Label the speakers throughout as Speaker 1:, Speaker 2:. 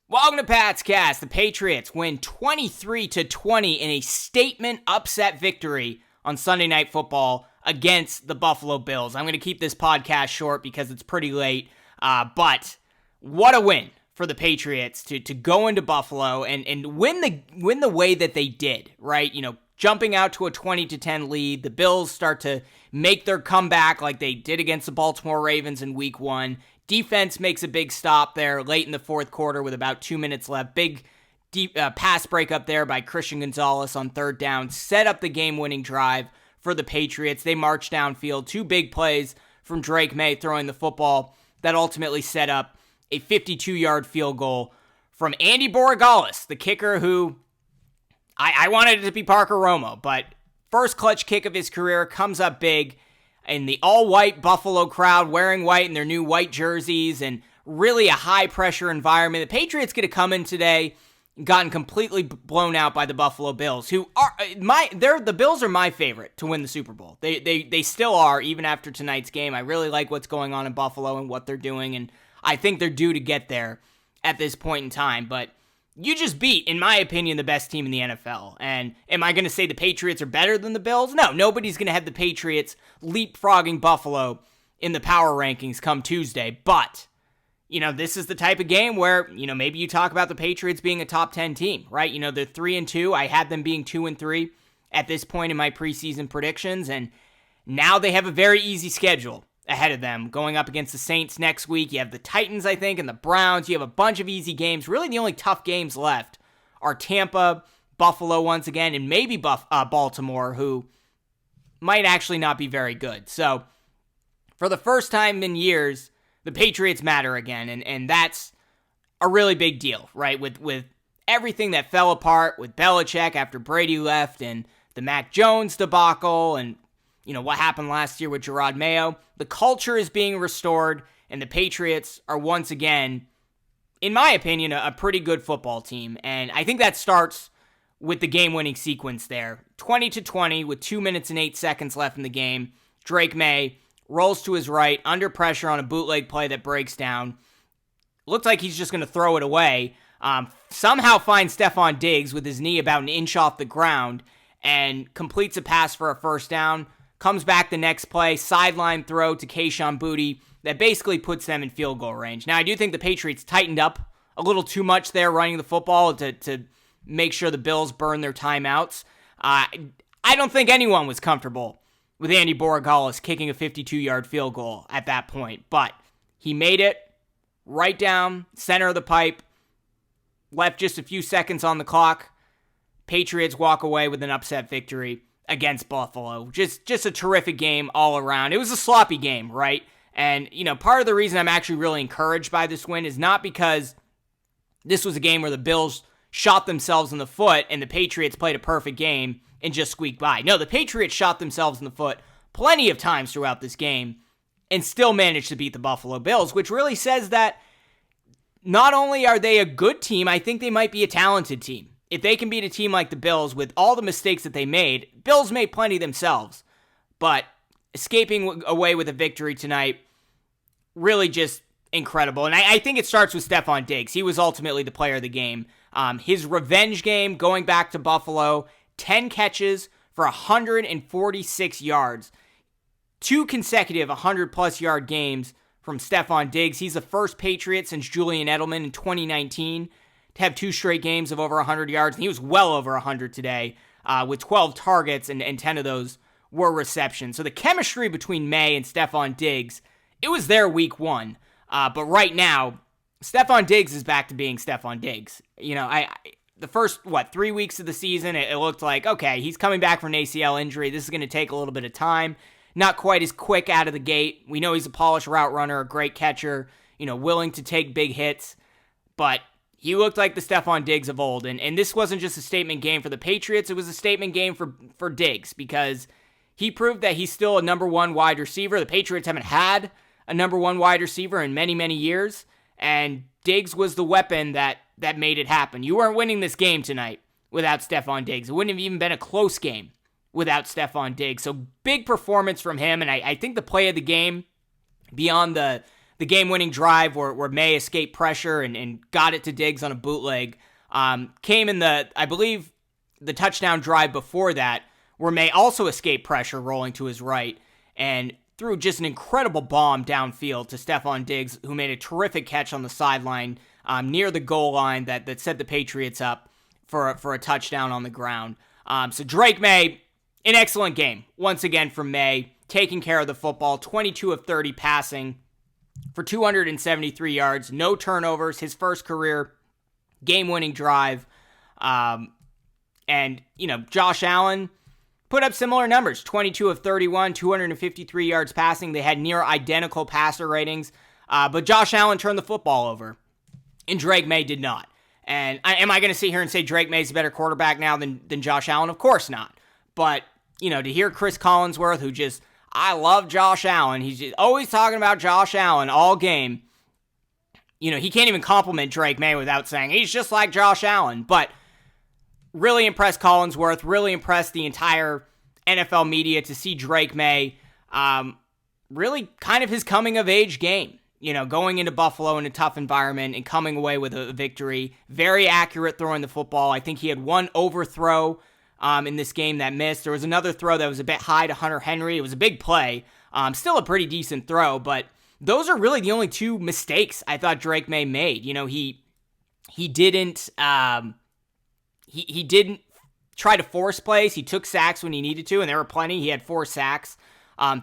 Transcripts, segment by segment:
Speaker 1: Welcome to PatsCast. The Patriots win 23-20 in a statement upset victory on Sunday Night Football against the Buffalo Bills. I'm going to keep this podcast short because it's pretty late, but what a win for the Patriots to go into Buffalo and win the way that they did, right? You know, jumping out to a 20-10 lead. The Bills start to make their comeback like they did against the Baltimore Ravens in Week 1. Defense makes a big stop there late in the fourth quarter with about 2 minutes left. Big pass breakup there by Christian Gonzalez on third down. Set up the game-winning drive for the Patriots. They march downfield. 2 big plays from Drake Maye throwing the football that ultimately set up a 52-yard field goal from Andy Borregales, the kicker who I wanted it to be Parker Romo, but first clutch kick of his career comes up big. And the all-white Buffalo crowd wearing white in their new white jerseys and really a high-pressure environment. The Patriots get to come in today and gotten completely blown out by the Buffalo Bills, who are the Bills are my favorite to win the Super Bowl. They still are, even after tonight's game. I really like what's going on in Buffalo and what they're doing, and I think they're due to get there at this point in time. But you just beat, in my opinion, the best team in the NFL. And am I going to say the Patriots are better than the Bills? No, nobody's going to have the Patriots leapfrogging Buffalo in the power rankings come Tuesday. But, you know, this is the type of game where, you know, maybe you talk about the Patriots being a top 10 team, right? You know, they're 3-2. I had them being 2-3 at this point in my preseason predictions. And now they have a very easy schedule ahead of them, going up against the Saints next week. You have the Titans, I think, and the Browns. You have a bunch of easy games. Really, the only tough games left are Tampa, Buffalo once again, and maybe Baltimore, who might actually not be very good. So, for the first time in years, the Patriots matter again, and that's a really big deal, right? With everything that fell apart with Belichick after Brady left, and the Mac Jones debacle, and you know, what happened last year with Drake Maye. The culture is being restored, and the Patriots are once again, in my opinion, a pretty good football team. And I think that starts with the game-winning sequence there. 20-20 with 2 minutes and 8 seconds left in the game. Drake Maye rolls to his right, under pressure on a bootleg play that breaks down. Looks like he's just going to throw it away. Somehow finds Stefon Diggs with his knee about an inch off the ground and completes a pass for a first down. Comes back the next play, sideline throw to Kayshon Boutte that basically puts them in field goal range. Now, I do think the Patriots tightened up a little too much there running the football to make sure the Bills burn their timeouts. I don't think anyone was comfortable with Andy Borregales kicking a 52-yard field goal at that point, but he made it right down center of the pipe, left just a few seconds on the clock. Patriots walk away with an upset victory against Buffalo. Just a terrific game all around. It was a sloppy game, right? And, you know, part of the reason I'm actually really encouraged by this win is not because this was a game where the Bills shot themselves in the foot and the Patriots played a perfect game and just squeaked by. No, the Patriots shot themselves in the foot plenty of times throughout this game and still managed to beat the Buffalo Bills, which really says that not only are they a good team, I think they might be a talented team. If they can beat a team like the Bills with all the mistakes that they made, Bills made plenty themselves, but escaping away with a victory tonight, really just incredible. And I think it starts with Stefon Diggs. He was ultimately the player of the game. His revenge game going back to Buffalo, 10 catches for 146 yards. 2 consecutive 100-plus yard games from Stefon Diggs. He's the first Patriot since Julian Edelman in 2019 to have 2 straight games of over 100 yards, and he was well over 100 today with 12 targets, and 10 of those were receptions. So the chemistry between Maye and Stefon Diggs, it was there week 1, but right now, Stefon Diggs is back to being Stefon Diggs. You know, the first, 3 weeks of the season, it looked like, okay, he's coming back from an ACL injury. This is going to take a little bit of time. Not quite as quick out of the gate. We know he's a polished route runner, a great catcher, you know, willing to take big hits, but he looked like the Stefon Diggs of old, and this wasn't just a statement game for the Patriots, it was a statement game for Diggs, because he proved that he's still a number 1 wide receiver. The Patriots haven't had a number 1 wide receiver in many, many years, and Diggs was the weapon that made it happen. You weren't winning this game tonight without Stefon Diggs. It wouldn't have even been a close game without Stefon Diggs. So big performance from him, and I think the play of the game, beyond the the game-winning drive where Maye escaped pressure and got it to Diggs on a bootleg came in I believe, the touchdown drive before that, where Maye also escaped pressure rolling to his right and threw just an incredible bomb downfield to Stefon Diggs, who made a terrific catch on the sideline near the goal line that set the Patriots up for a touchdown on the ground. So Drake Maye, an excellent game once again from Maye, taking care of the football, 22 of 30 passing for 273 yards, no turnovers, his first career game-winning drive. And, Josh Allen put up similar numbers, 22 of 31, 253 yards passing. They had near identical passer ratings, but Josh Allen turned the football over, and Drake Maye did not. And am I going to sit here and say Drake Maye's a better quarterback now than Josh Allen? Of course not. But, to hear Chris Collinsworth, who just, I love Josh Allen. He's just always talking about Josh Allen all game. He can't even compliment Drake Maye without saying he's just like Josh Allen. But really impressed Collinsworth, really impressed the entire NFL media to see Drake Maye really kind of his coming-of-age game. Going into Buffalo in a tough environment and coming away with a victory. Very accurate throwing the football. I think he had one overthrow in this game that missed. There was another throw that was a bit high to Hunter Henry. It was a big play. Still a pretty decent throw, but those are really the only two mistakes I thought Drake Maye made. He didn't he didn't try to force plays. He took sacks when he needed to, and there were plenty. He had 4 sacks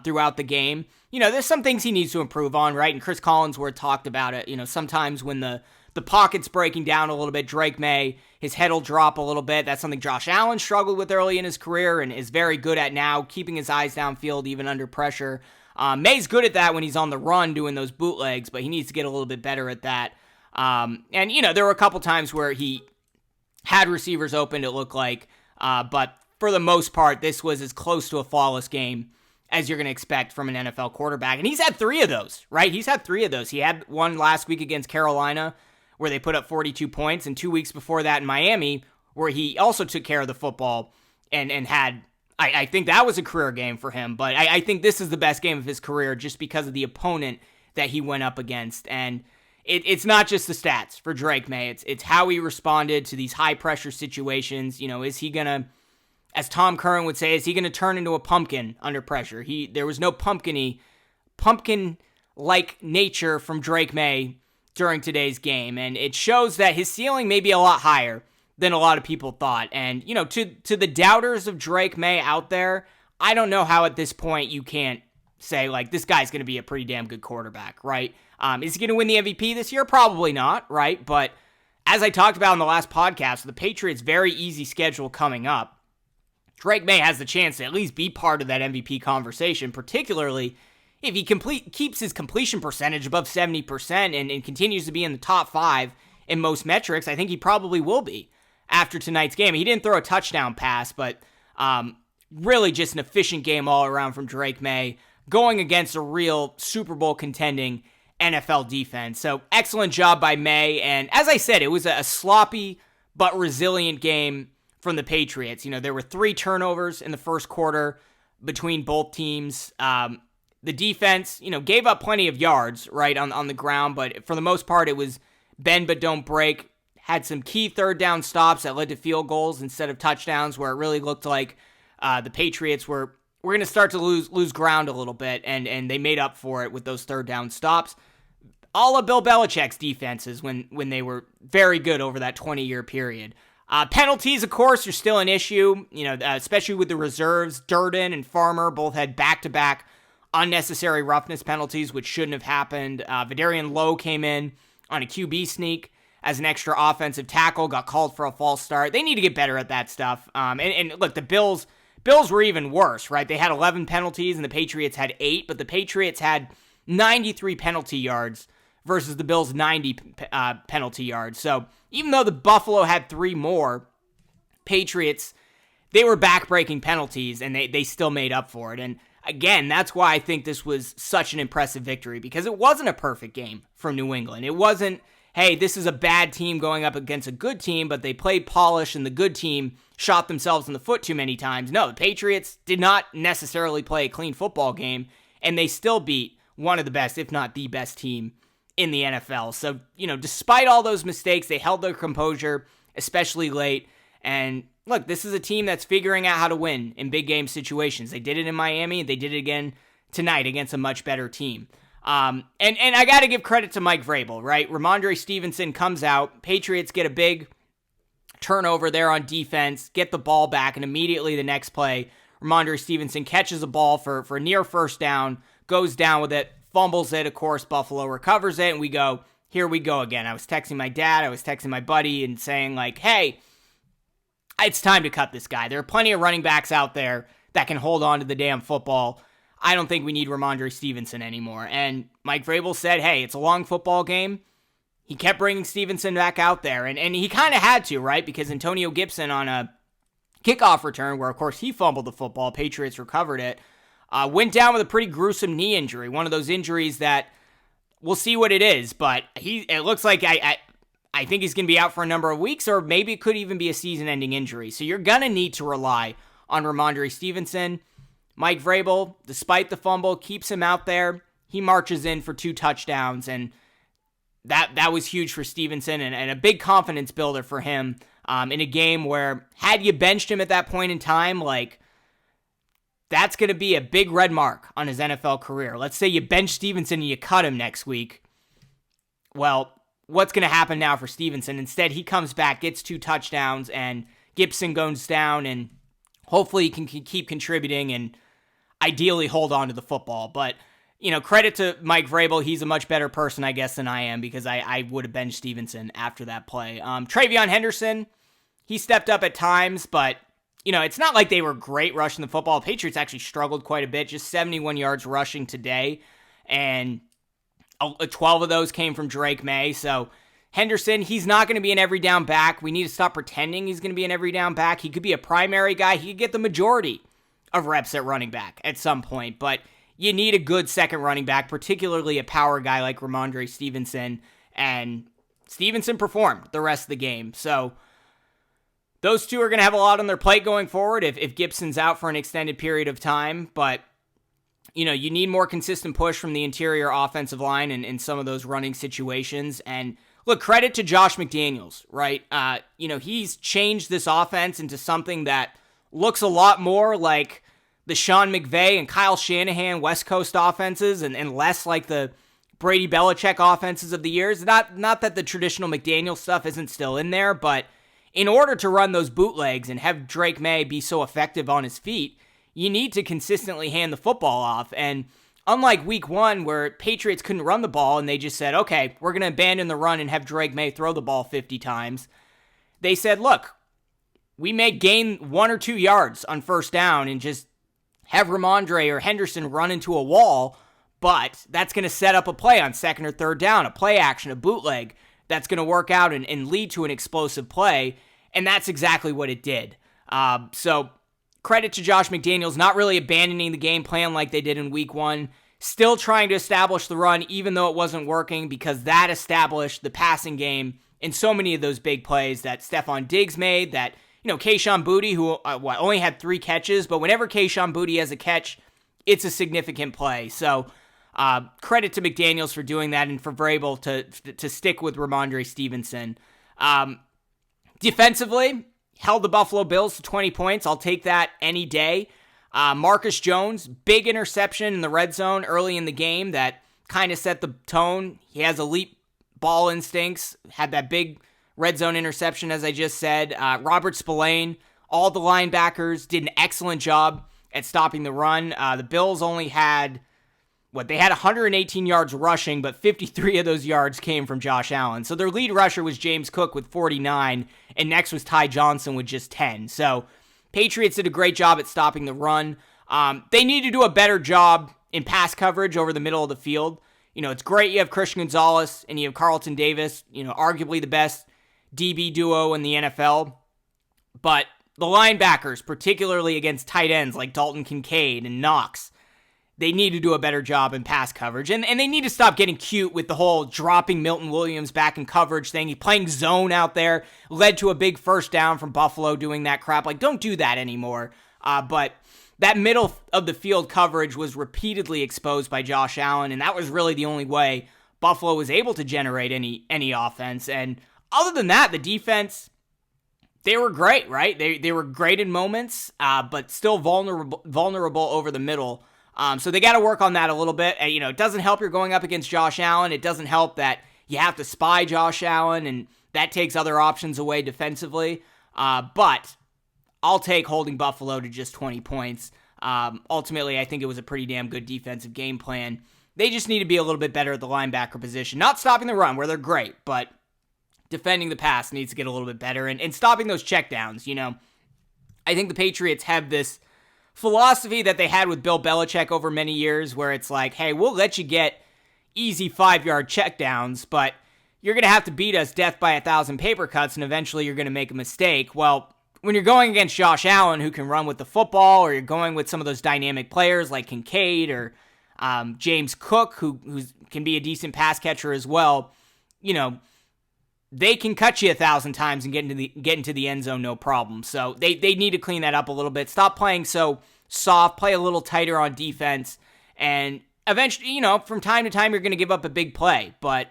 Speaker 1: throughout the game. There's some things he needs to improve on, right? And Chris Collinsworth talked about it. Sometimes when the pocket's breaking down a little bit, Drake Maye, his head will drop a little bit. That's something Josh Allen struggled with early in his career and is very good at now, keeping his eyes downfield even under pressure. Maye's good at that when he's on the run doing those bootlegs, but he needs to get a little bit better at that. And there were a couple times where he had receivers open, it looked like, but for the most part, this was as close to a flawless game as you're going to expect from an NFL quarterback. And he's had 3 of those, right? He's had 3 of those. He had one last week against Carolina where they put up 42 points, and 2 weeks before that in Miami where he also took care of the football and had, I think that was a career game for him, but I think this is the best game of his career just because of the opponent that he went up against. And it's not just the stats for Drake Maye. It's how he responded to these high-pressure situations. Is he going to, as Tom Curran would say, is he going to turn into a pumpkin under pressure? There was no pumpkin-like nature from Drake Maye during today's game, and it shows that his ceiling may be a lot higher than a lot of people thought. And, to the doubters of Drake Maye out there, I don't know how at this point you can't say, this guy's going to be a pretty damn good quarterback, right? Is he going to win the MVP this year? Probably not, right? But as I talked about in the last podcast, the Patriots' very easy schedule coming up, Drake Maye has the chance to at least be part of that MVP conversation, particularly if he keeps his completion percentage above 70% and continues to be in the top 5 in most metrics. I think he probably will be after tonight's game. He didn't throw a touchdown pass, but really just an efficient game all around from Drake Maye, going against a real Super Bowl contending NFL defense. So excellent job by Maye. And as I said, it was a sloppy but resilient game from the Patriots. There were 3 turnovers in the first quarter between both teams. The defense, gave up plenty of yards, right, on the ground, but for the most part, it was bend but don't break. Had some key third down stops that led to field goals instead of touchdowns, where it really looked like the Patriots were going to start to lose ground a little bit, and they made up for it with those third down stops. All of Bill Belichick's defenses when they were very good over that 20-year period. Penalties, of course, are still an issue, especially with the reserves. Durden and Farmer both had back-to-back unnecessary roughness penalties, which shouldn't have happened. Vidarian Lowe came in on a QB sneak as an extra offensive tackle, got called for a false start. They need to get better at that stuff. And look, the Bills were even worse, right? They had 11 penalties and the Patriots had 8, but the Patriots had 93 penalty yards versus the Bills' 90 penalty yards. So even though the Buffalo had 3 more, Patriots, they were back-breaking penalties, and they still made up for it. And again, that's why I think this was such an impressive victory, because it wasn't a perfect game from New England. It wasn't, hey, this is a bad team going up against a good team, but they played polished and the good team shot themselves in the foot too many times. No, the Patriots did not necessarily play a clean football game, and they still beat one of the best, if not the best team in the NFL. So, despite all those mistakes, they held their composure, especially late. And look, this is a team that's figuring out how to win in big game situations. They did it in Miami, and they did it again tonight against a much better team. And I got to give credit to Mike Vrabel, right? Ramondre Stevenson comes out. Patriots get a big turnover there on defense, get the ball back, and immediately the next play, Ramondre Stevenson catches a ball for a near first down, goes down with it, fumbles it. Of course, Buffalo recovers it, and we go, here we go again. I was texting my dad, I was texting my buddy, and saying like, hey, it's time to cut this guy. There are plenty of running backs out there that can hold on to the damn football. I don't think we need Ramondre Stevenson anymore. And Mike Vrabel said, hey, it's a long football game. He kept bringing Stevenson back out there, and he kind of had to, right? Because Antonio Gibson on a kickoff return, where of course he fumbled the football, Patriots recovered it, went down with a pretty gruesome knee injury. One of those injuries that we'll see what it is, but it looks like I think he's going to be out for a number of weeks, or maybe it could even be a season-ending injury. So you're going to need to rely on Ramondre Stevenson. Mike Vrabel, despite the fumble, keeps him out there. He marches in for 2 touchdowns, and that was huge for Stevenson and a big confidence builder for him in a game where, had you benched him at that point in time, like, that's going to be a big red mark on his NFL career. Let's say you bench Stevenson and you cut him next week. Well, what's going to happen now for Stevenson? Instead, he comes back, gets 2 touchdowns, and Gibson goes down, and hopefully he can keep contributing and ideally hold on to the football. But, credit to Mike Vrabel. He's a much better person, I guess, than I am, because I would have benched Stevenson after that play. Travion Henderson, he stepped up at times, but, it's not like they were great rushing the football. The Patriots actually struggled quite a bit, just 71 yards rushing today, and 12 of those came from Drake Maye. So Henderson, he's not going to be an every down back. We need to stop pretending he's going to be an every down back. He could be a primary guy. He could get the majority of reps at running back at some point, but you need a good second running back, particularly a power guy like Ramondre Stevenson, and Stevenson performed the rest of the game. So those two are going to have a lot on their plate going forward if Gibson's out for an extended period of time, but you need more consistent push from the interior offensive line in some of those running situations. And look, credit to Josh McDaniels, right? He's changed this offense into something that looks a lot more like the Sean McVay and Kyle Shanahan West Coast offenses and less like the Brady Belichick offenses of the years. Not that the traditional McDaniel stuff isn't still in there, but in order to run those bootlegs and have Drake Maye be so effective on his feet, you need to consistently hand the football off. And unlike week 1, where Patriots couldn't run the ball and they just said, okay, we're going to abandon the run and have Drake Maye throw the ball 50 times, they said, look, we may gain 1 or 2 yards on first down and just have Ramondre or Henderson run into a wall, but that's going to set up a play on second or third down, a play action, a bootleg that's going to work out and lead to an explosive play, and that's exactly what it did. So credit to Josh McDaniels, not really abandoning the game plan like they did in week 1, still trying to establish the run even though it wasn't working, because that established the passing game in so many of those big plays that Stefon Diggs made, that Kayshon Boutte, who only had 3 catches, but whenever Kayshon Boutte has a catch, it's a significant play. So credit to McDaniels for doing that, and for Vrabel to stick with Ramondre Stevenson. Defensively, held the Buffalo Bills to 20 points. I'll take that any day. Marcus Jones, big interception in the red zone early in the game that kind of set the tone. He has elite ball instincts, had that big red zone interception, as I just said. Robert Spillane, all the linebackers did an excellent job at stopping the run. The Bills only had, they had 118 yards rushing, but 53 of those yards came from Josh Allen. So their lead rusher was James Cook with 49, and next was Ty Johnson with just 10. So Patriots did a great job at stopping the run. They need to do a better job in pass coverage over the middle of the field. It's great you have Christian Gonzalez and you have Carlton Davis, arguably the best DB duo in the NFL, but the linebackers, particularly against tight ends like Dalton Kincaid and Knox, they need to do a better job in pass coverage, and they need to stop getting cute with the whole dropping Milton Williams back in coverage thing. He's playing zone out there, led to a big first down from Buffalo doing that crap. Like, don't do that anymore. But that middle of the field coverage was repeatedly exposed by Josh Allen, and that was really the only way Buffalo was able to generate any offense. And other than that, the defense, they were great, right? They were great in moments, but still vulnerable over the middle. So they got to work on that a little bit. And, it doesn't help you're going up against Josh Allen. It doesn't help that you have to spy Josh Allen, and that takes other options away defensively. But I'll take holding Buffalo to just 20 points. Ultimately, I think it was a pretty damn good defensive game plan. They just need to be a little bit better at the linebacker position. Not stopping the run, where they're great, but defending the pass needs to get a little bit better. And stopping those checkdowns, I think the Patriots have this philosophy that they had with Bill Belichick over many years, where it's like, hey, we'll let you get easy 5-yard checkdowns, but you're going to have to beat us death by 1,000 paper cuts, and eventually you're going to make a mistake. Well, when you're going against Josh Allen, who can run with the football, or you're going with some of those dynamic players like Kincaid or James Cook, who can be a decent pass catcher as well, they can cut you 1,000 times and get into the end zone no problem. So they need to clean that up a little bit. Stop playing so soft, play a little tighter on defense, and eventually, from time to time you're going to give up a big play, but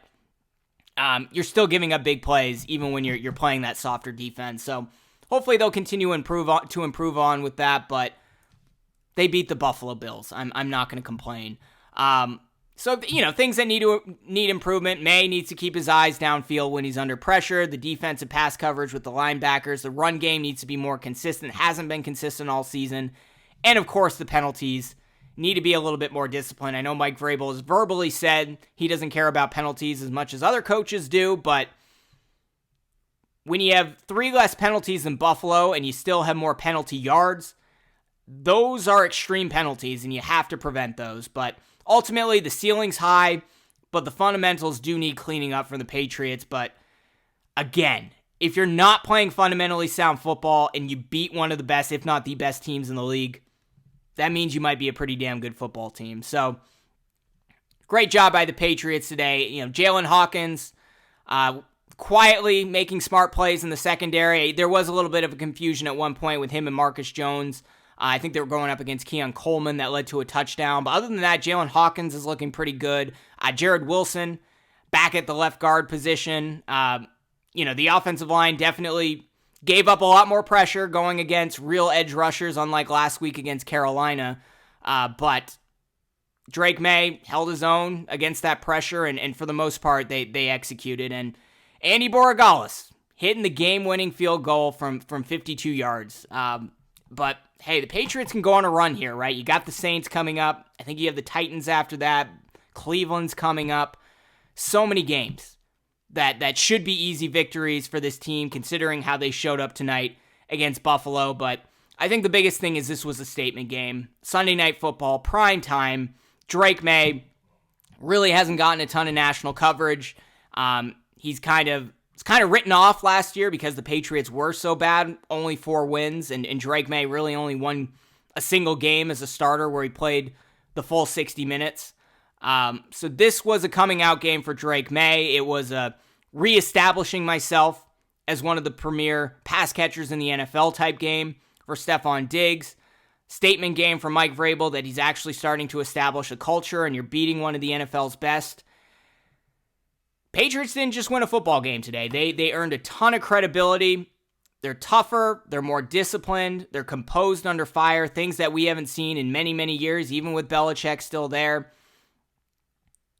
Speaker 1: you're still giving up big plays even when you're playing that softer defense. So hopefully they'll continue to improve on with that, but they beat the Buffalo Bills. I'm not going to complain. So things that need improvement. Maye needs to keep his eyes downfield when he's under pressure. The defensive pass coverage with the linebackers. The run game needs to be more consistent. Hasn't been consistent all season. And of course, the penalties need to be a little bit more disciplined. I know Mike Vrabel has verbally said he doesn't care about penalties as much as other coaches do, but when you have 3 less penalties than Buffalo and you still have more penalty yards, those are extreme penalties and you have to prevent those. But ultimately, the ceiling's high, but the fundamentals do need cleaning up for the Patriots. But again, if you're not playing fundamentally sound football and you beat one of the best, if not the best teams in the league, that means you might be a pretty damn good football team. So, great job by the Patriots today. Jalen Hawkins quietly making smart plays in the secondary. There was a little bit of a confusion at one point with him and Marcus Jones. I think they were going up against Keon Coleman that led to a touchdown. But other than that, Jalen Hawkins is looking pretty good. Jared Wilson back at the left guard position. The offensive line definitely gave up a lot more pressure going against real edge rushers, unlike last week against Carolina. But Drake Maye held his own against that pressure, and for the most part, they executed. And Andy Borregales hitting the game-winning field goal from 52 yards. But hey, the Patriots can go on a run here, right? You got the Saints coming up. I think you have the Titans after that. Cleveland's coming up. So many games that should be easy victories for this team, considering how they showed up tonight against Buffalo. But I think the biggest thing is this was a statement game. Sunday Night Football, prime time. Drake Maye really hasn't gotten a ton of national coverage. It's kind of written off last year because the Patriots were so bad, only 4 wins, and Drake Maye really only won a single game as a starter where he played the full 60 minutes. So this was a coming out game for Drake Maye. It was a reestablishing myself as one of the premier pass catchers in the NFL type game for Stefon Diggs. Statement game for Mike Vrabel that he's actually starting to establish a culture and you're beating one of the NFL's best. Patriots didn't just win a football game today. They earned a ton of credibility. They're tougher. They're more disciplined. They're composed under fire, things that we haven't seen in many, many years, even with Belichick still there.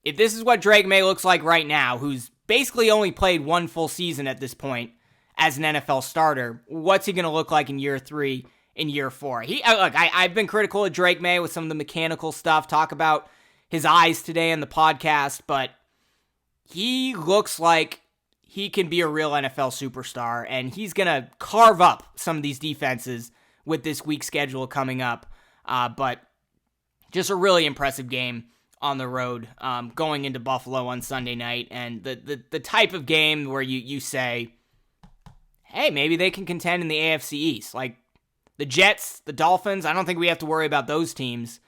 Speaker 1: If this is what Drake Maye looks like right now, who's basically only played 1 full season at this point as an NFL starter, what's he going to look like in year 3, in year 4? I've been critical of Drake Maye with some of the mechanical stuff, talk about his eyes today in the podcast, but he looks like he can be a real NFL superstar, and he's going to carve up some of these defenses with this week's schedule coming up. But just a really impressive game on the road going into Buffalo on Sunday night, and the type of game where you say, hey, maybe they can contend in the AFC East. Like the Jets, the Dolphins, I don't think we have to worry about those teams.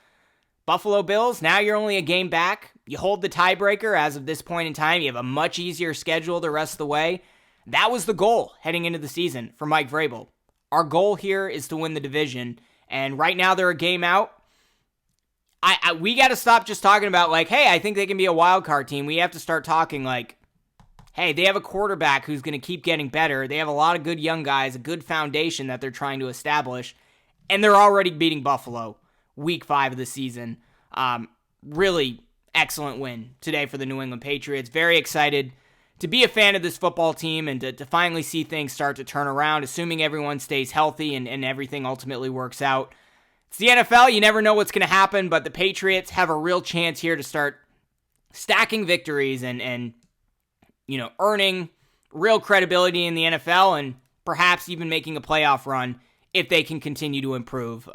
Speaker 1: Buffalo Bills, now you're only a game back. You hold the tiebreaker as of this point in time. You have a much easier schedule the rest of the way. That was the goal heading into the season for Mike Vrabel. Our goal here is to win the division, And right now they're a game out. We got to stop just talking about like, hey, I think they can be a wild card team. We have to start talking like, hey, they have a quarterback who's going to keep getting better. They have a lot of good young guys, a good foundation that they're trying to establish. And they're already beating Buffalo week 5 of the season. Really excellent win today for the New England Patriots. Very excited to be a fan of this football team and to finally see things start to turn around, assuming everyone stays healthy and everything ultimately works out. It's the NFL. You never know what's going to happen, but the Patriots have a real chance here to start stacking victories and earning real credibility in the NFL and perhaps even making a playoff run if they can continue to improve.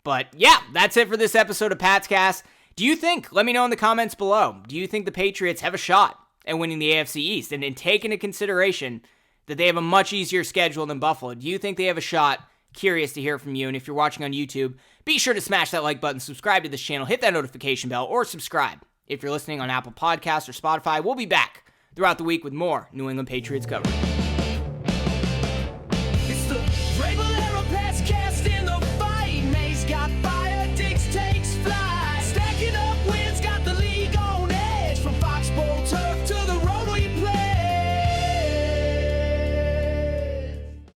Speaker 1: But yeah, that's it for this episode of PatsCast. Do you think, let me know in the comments below, do you think the Patriots have a shot at winning the AFC East? And take into consideration that they have a much easier schedule than Buffalo, do you think they have a shot? Curious to hear from you. And if you're watching on YouTube, be sure to smash that like button, subscribe to this channel, hit that notification bell, or subscribe if you're listening on Apple Podcasts or Spotify. We'll be back throughout the week with more New England Patriots coverage.